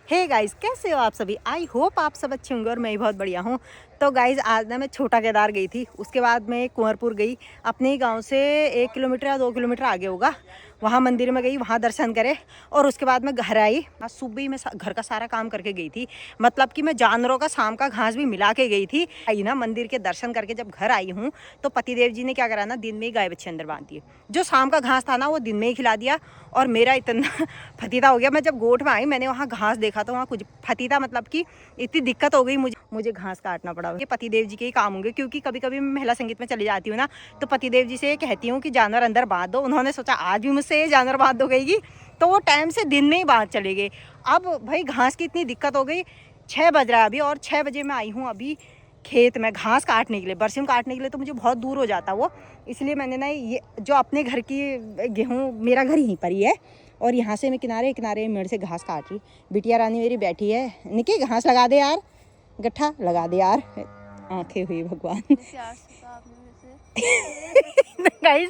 Hey guys, कैसे हो आप सभी? आई होप आप सब अच्छे होंगे और मैं भी बहुत बढ़िया हूँ। तो गाइस आज ना मैं छोटा केदार गई थी, उसके बाद मैं कुंवरपुर गई। अपने ही गांव से 1 किलोमीटर या 2 किलोमीटर आगे होगा, वहाँ मंदिर में गई, वहाँ दर्शन करे और उसके बाद मैं घर आई। आज सुबह ही मैं घर का सारा काम करके गई थी, मतलब कि मैं जानवरों का शाम का घास भी मिला के गई थी। आई ना मंदिर के दर्शन करके जब घर आई हूँ तो पतिदेव जी ने क्या करा ना, दिन में ही गाय बच्चे अंदर बांध दिए। जो शाम का घास था ना वो दिन में ही खिला दिया और मेरा इतना फतीदा हो गया। मैं जब गोठ में आई मैंने वहाँ घास देखा तो वहाँ कुछ फतीदा, मतलब कि इतनी दिक्कत हो गई मुझे घास काटना पड़ा। ये पतिदेव जी के ही काम होंगे, क्योंकि कभी कभी मैं महिला संगीत में चली जाती हूँ ना तो पतिदेव जी से कहती हूँ कि जानवर अंदर बांध दो। उन्होंने सोचा आज भी मुझसे ये जानवर बांध दो गई, तो वो टाइम से दिन में ही बांध चले गए। अब भाई घास की इतनी दिक्कत हो गई, 6 बज रहा है अभी और 6 बजे मैं आई हूँ अभी खेत में घास काटने के लिए, बरसिम काटने के लिए। तो मुझे बहुत दूर हो जाता वो, इसलिए मैंने ना ये जो अपने घर की गेहूँ, मेरा घर यहीं पर ही है और यहाँ से मैं किनारे किनारे मेड़ से घास काट रही। बिटिया रानी मेरी बैठी है, निकी घास लगा दे यार, गट्ठा लगा दे यार। आंखें हुई भगवान। गाइस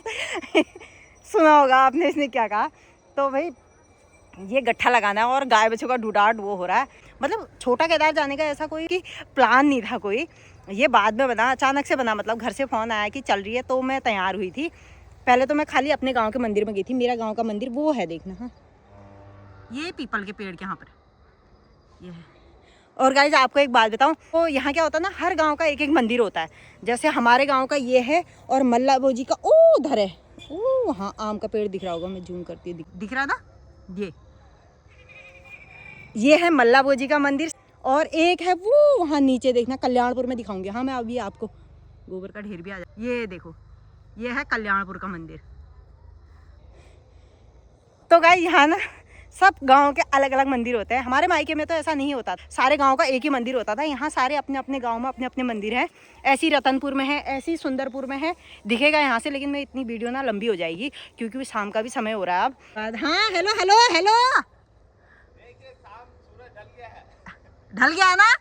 सुना होगा आपने इसने क्या कहा। तो भाई ये गट्ठा लगाना है और गाय बच्चों का ढूंढाट वो हो रहा है। मतलब छोटा केदार जाने का ऐसा कोई कि प्लान नहीं था कोई, ये बाद में बना, अचानक से बना। मतलब घर से फ़ोन आया कि चल रही है तो मैं तैयार हुई थी। पहले तो मैं खाली अपने गांव के मंदिर में गई थी। मेरा गांव का मंदिर वो है, देखना। हाँ, ये पीपल के पेड़ के यहाँ पर ये है। और गाइज आपको एक बात बताऊं, तो यहाँ क्या होता है ना, हर गांव का एक एक मंदिर होता है। जैसे हमारे गांव का ये है और मल्ला बोजी का ओ उधर है, ओ वहाँ आम का पेड़ दिख रहा होगा, मैं जूम करती हूँ, दिख रहा ना, ये है मल्ला बोजी का मंदिर। और एक है वो वहाँ नीचे, देखना, कल्याणपुर में दिखाऊंगी। हाँ मैं अभी आपको, गोबर का ढेर भी आ जाए, ये देखो, ये है कल्याणपुर का मंदिर। तो गाइस यहाँ ना सब गांव के अलग अलग मंदिर होते हैं। हमारे मायके में तो ऐसा नहीं होता, सारे गांव का एक ही मंदिर होता था। यहाँ सारे अपने अपने गांव में अपने अपने मंदिर हैं। ऐसी रतनपुर में है, ऐसी सुंदरपुर में है, दिखेगा यहाँ से। लेकिन मैं इतनी वीडियो ना लंबी हो जाएगी क्योंकि शाम का भी समय हो रहा है अब। हाँ हेलो हेलो हेलो, ढल गया है ना?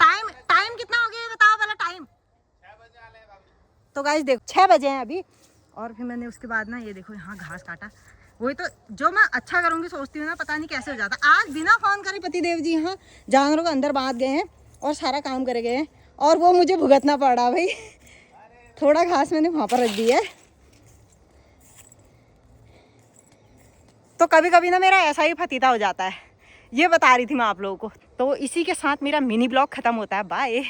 टाइम टाइम कितना हो गया बताओ पहले टाइम। तो गाइस देखो 6 बजे हैं अभी। और फिर मैंने उसके बाद ना ये देखो यहाँ घास काटा। वही तो जो मैं अच्छा करूँगी सोचती हूँ ना, पता नहीं कैसे हो जाता। आज बिना फोन करे पतिदेव जी यहाँ जानवरों को अंदर बांध गए हैं और सारा काम करे गए हैं और वो मुझे भुगतना पड़ रहा भाई। थोड़ा घास मैंने वहाँ पर रख दी है। तो कभी कभी ना मेरा ऐसा ही फतीता हो जाता है, ये बता रही थी मैं आप लोगों को। तो इसी के साथ मेरा मिनी ब्लॉग खत्म होता है। बाय।